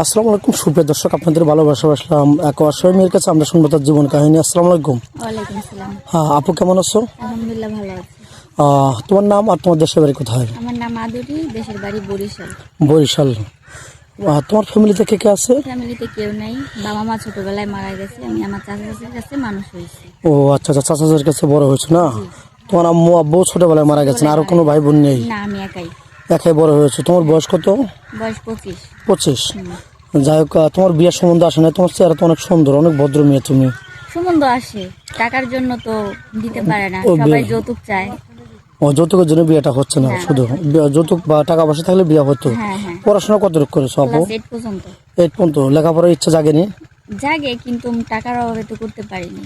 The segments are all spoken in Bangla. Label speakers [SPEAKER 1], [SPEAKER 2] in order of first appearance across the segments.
[SPEAKER 1] আসসালামু আলাইকুম সুপ্রিয় দর্শক, আপনাদের ভালোবাসা আসলাম এক অসহায় মেয়ের কাছে। আমরা শুনবো তার জীবন কাহিনী। আসসালামু আলাইকুম।
[SPEAKER 2] ওয়ালাইকুম আসসালাম।
[SPEAKER 1] হ্যাঁ আপু, কেমন আছো?
[SPEAKER 2] আলহামদুলিল্লাহ ভালো আছি।
[SPEAKER 1] তোমার নাম আর তোমার দেশের বাড়ি কোথায়?
[SPEAKER 2] আমার নাম আদুরি, দেশের বাড়ি বরিশাল।
[SPEAKER 1] বরিশাল। তোমার ফ্যামিলিতে কে কে আছে?
[SPEAKER 2] ফ্যামিলিতে কেউ নাই, বাবা মা ছোটবেলায় মারা গেছে। আমি আমার চাচা চাচির কাছে মানুষ হয়েছি।
[SPEAKER 1] ও আচ্ছা আচ্ছা, চাচাদের কাছে বড় হয়েছে না? তোমার আম্মু আব্বু ছোটবেলায় মারা গেছেন, আরো কোনো ভাই বোন নেই?
[SPEAKER 2] না, আমি একাই।
[SPEAKER 1] একাই বড় হয়েছে। তোমার বয়স কত?
[SPEAKER 2] বয়স 25।
[SPEAKER 1] 25। যাই হোক, তোমার বিয়ের সম্বন্ধে আসে না? তোমার চেহারা তো অনেক সুন্দর, অনেক ভদ্র মেয়ে তুমি।
[SPEAKER 2] সম্বন্ধ আসে, টাকার জন্য তো দিতে পারে না,
[SPEAKER 1] ও,
[SPEAKER 2] সবাই যৌতুক চায়।
[SPEAKER 1] ও, যৌতুকের জন্য বিয়েটা হচ্ছে না? শুধু যৌতুক বা টাকা পয়সা থাকলে বিয়ে হতো।
[SPEAKER 2] হ্যাঁ হ্যাঁ,
[SPEAKER 1] পড়াশোনা কতটুকু করেছো আপু?
[SPEAKER 2] ক্লাস 8 পর্যন্ত।
[SPEAKER 1] 8 পর্যন্ত। লেখাপড়ার ইচ্ছা জাগেনি?
[SPEAKER 2] জাগে, কিন্তু টাকার অভাবে তো করতে পারিনি।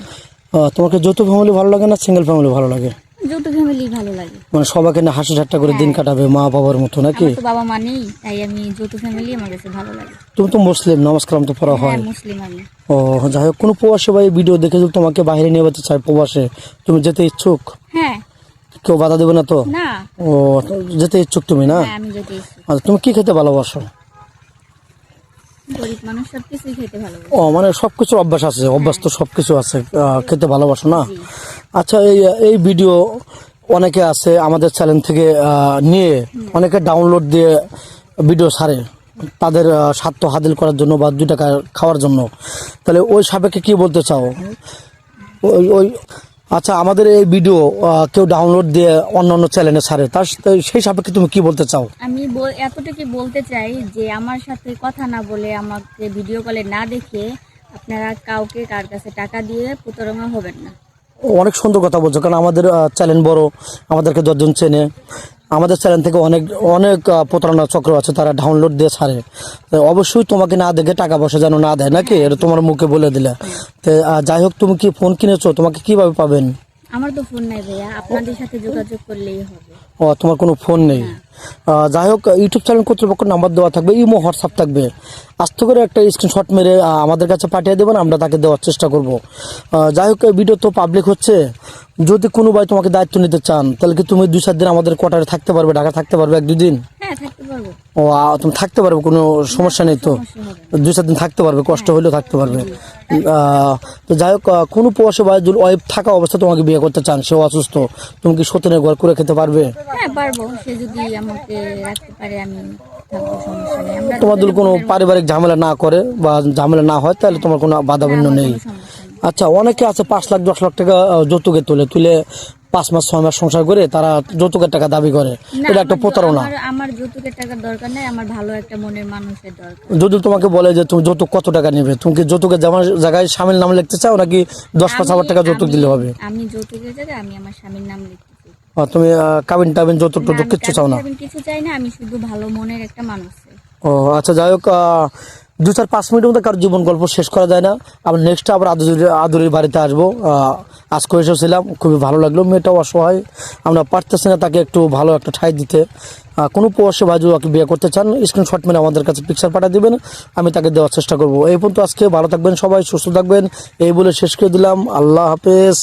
[SPEAKER 1] তোমাকে যৌথ ফ্যামিলি ভালো লাগে না সিঙ্গেল ফ্যামিলি ভালো লাগে?
[SPEAKER 2] যৌথ ফ্যামিলি ভালো লাগে।
[SPEAKER 1] মানে সবাইকে না হাসি ঠাট্টা করে দিন কাটাবে মা বাবার মতো নাকি?
[SPEAKER 2] আমার তো বাবা মা নেই, তাই আমি যৌথ ফ্যামিলি আমার কাছে ভালো লাগে।
[SPEAKER 1] তুমি তো মুসলিম, নামাজ কালাম তো পড়া হয়।
[SPEAKER 2] হ্যাঁ, মুসলিম আমি।
[SPEAKER 1] ও যাই হোক, কোনো প্রবাসী ভাই ভিডিও দেখে যদি তোমাকে বাইরে নিয়ে যেতে চায় প্রবাসে, তুমি যেতে ইচ্ছুক?
[SPEAKER 2] হ্যাঁ।
[SPEAKER 1] কেউ বাধা দেবে না তো?
[SPEAKER 2] না।
[SPEAKER 1] ও, যেতে ইচ্ছুক তুমি না?
[SPEAKER 2] হ্যাঁ, আমি যেতে ইচ্ছুক।
[SPEAKER 1] আচ্ছা, তুমি কি খেতে ভালোবাসো?
[SPEAKER 2] গরিব মানুষ সবকিছুই খেতে ভালোবাসে।
[SPEAKER 1] ও মানে সবকিছুর অভ্যাস আছে? অভ্যাস তো সবকিছু আছে, খেতে ভালোবাসো না?
[SPEAKER 2] জি।
[SPEAKER 1] আচ্ছা, এই ভিডিও অনেকে আছে আমাদের চ্যানেল থেকে নিয়ে অনেকে ডাউনলোড দিয়ে ভিডিও ছাড়ে তাদের স্বার্থ হাসিল করার জন্য বা 2 টাকা খাওয়ার জন্য। তাহলে ওই সাপেক্ষে কি বলতে চাও? ওই ওই আচ্ছা, আমাদের এই ভিডিও কেউ ডাউনলোড দিয়ে অন্য চ্যানেলে ছাড়ে, সেই সাপেক্ষে তুমি কি বলতে চাও?
[SPEAKER 2] আমি এতটুকু বলতে চাই যে আমার সাথে কথা না বলে, আমাকে ভিডিও কলে না দেখে আপনারা কাউকে কার কাছে টাকা দিয়ে প্রতারণা হবেন না।
[SPEAKER 1] অনেক সুন্দর কথা বলছো, কারণ আমাদের চ্যানেল বড়, আমাদেরকে 10 জন চেনে। আমাদের চ্যানেল থেকে অনেক অনেক প্রতারণা চক্র আছে, তারা ডাউনলোড দিয়ে ছাড়ে। তো অবশ্যই তোমাকে না দেখে টাকা পয়সা যেন না দেয় নাকি, এটা তোমার মুখে বলে দিলে। তো যাই হোক, তুমি কি ফোন কিনেছো? তোমাকে কিভাবে পাবেন?
[SPEAKER 2] আমার তো ফোন নাই ভাইয়া, আপনাদের সাথে যোগাযোগ করলেই হবে।
[SPEAKER 1] ও, তোমার কোনো ফোন নেই? যাই হোক, ইউটিউব চ্যানেল কর্তৃপক্ষ নাম্বার দেওয়া থাকবে, ইমো হোয়াটসঅ্যাপ থাকবে। আস্তে করে একটা স্ক্রিনশট মেরে আমাদের কাছে পাঠিয়ে দেবেন, আমরা তাকে দেওয়ার চেষ্টা করব। যাই হোক, এই ভিডিও তো পাবলিক হচ্ছে। যদি কোনো ভাই তোমাকে দায়িত্ব নিতে চান, তাহলে কি তুমি 2-4 দিন আমাদের কোয়ার্টারে থাকতে পারবে? ঢাকা থাকতে পারবে 1-2 দিন?
[SPEAKER 2] হ্যাঁ, থাকতে পারবো।
[SPEAKER 1] ও, তুমি থাকতে পারবে, কোনো সমস্যা নেই তো?
[SPEAKER 2] সমস্যা হবে না।
[SPEAKER 1] 2-4 দিন থাকতে পারবে, কষ্ট হলেও থাকতে পারবে। তো যাই হোক, কোনো প্রবাসী ভাই যদি ওয়াইফ থাকা অবস্থা তোমাকে বিয়ে করতে চান, সেও অসুস্থ, তুমি কি সতীনের ঘর করে খেতে পারবে?
[SPEAKER 2] হ্যাঁ পারবো, সে যদি আমাকে রাখতে পারে আমি থাকবো, সমস্যা নেই। আমরা
[SPEAKER 1] তোমাদের কোনো পারিবারিক ঝামেলা না করে বা ঝামেলা না হয়, তাহলে তোমার কোনো বাধা বিঘ্ন নেই।
[SPEAKER 2] কোনো সমস্যা নেই।
[SPEAKER 1] আচ্ছা, অনেকে আছে 5 লাখ 10 লাখ টাকা যৌতুকে তুলে 5 মাস 6 মাস সংসার করে তারা যৌতুকের টাকা দাবি করে।
[SPEAKER 2] না,
[SPEAKER 1] এটা একটা প্রতারণা।
[SPEAKER 2] আমার যৌতুকের টাকার দরকার নেই, আমার ভালো একটা মনের মানুষের দরকার।
[SPEAKER 1] যদি তোমাকে বলে যে তুমি যৌতুক কত টাকা নেবে, তুমি কি যৌতুকের জায়গায় স্বামীর নাম লিখতে চাও, নাকি 10-5 হাজার টাকা যৌতুক দিলে হবে?
[SPEAKER 2] আমি যৌতুকের জায়গায় আমি আমার স্বামীর নাম লিখতে চাই।
[SPEAKER 1] তুমি কাবিন টাবিন যৌতুক
[SPEAKER 2] না,
[SPEAKER 1] টৌতুক
[SPEAKER 2] আমি
[SPEAKER 1] কিচ্ছু চাও না?
[SPEAKER 2] আমি কিছু চাই না, আমি শুধু ভালো মনের একটা মানুষ চাই।
[SPEAKER 1] ও আচ্ছা, যাই হোক, 2-4-5 মিনিটের মধ্যে কারো জীবন গল্প শেষ করা যায় না। আবার নেক্সট আবার আদুরির বাড়িতে আসবো। আজকে এসেছিলাম, খুবই ভালো লাগলো। মেয়েটাও অসহায়, আমরা পারতেছি না তাকে একটু ভালো একটা ঠাঁই দিতে। কোনো প্রবাসী ভাই যদি ওকে বিয়ে করতে চান, স্ক্রিনশট মেরে আমাদের কাছে পিকচার পাঠিয়ে দিবেন, আমি তাকে দেওয়ার চেষ্টা করবো। এই পর্যন্ত আজকে ভালো থাকবেন সবাই, সুস্থ থাকবেন, এই বলে শেষ করে দিলাম। আল্লাহ হাফেজ।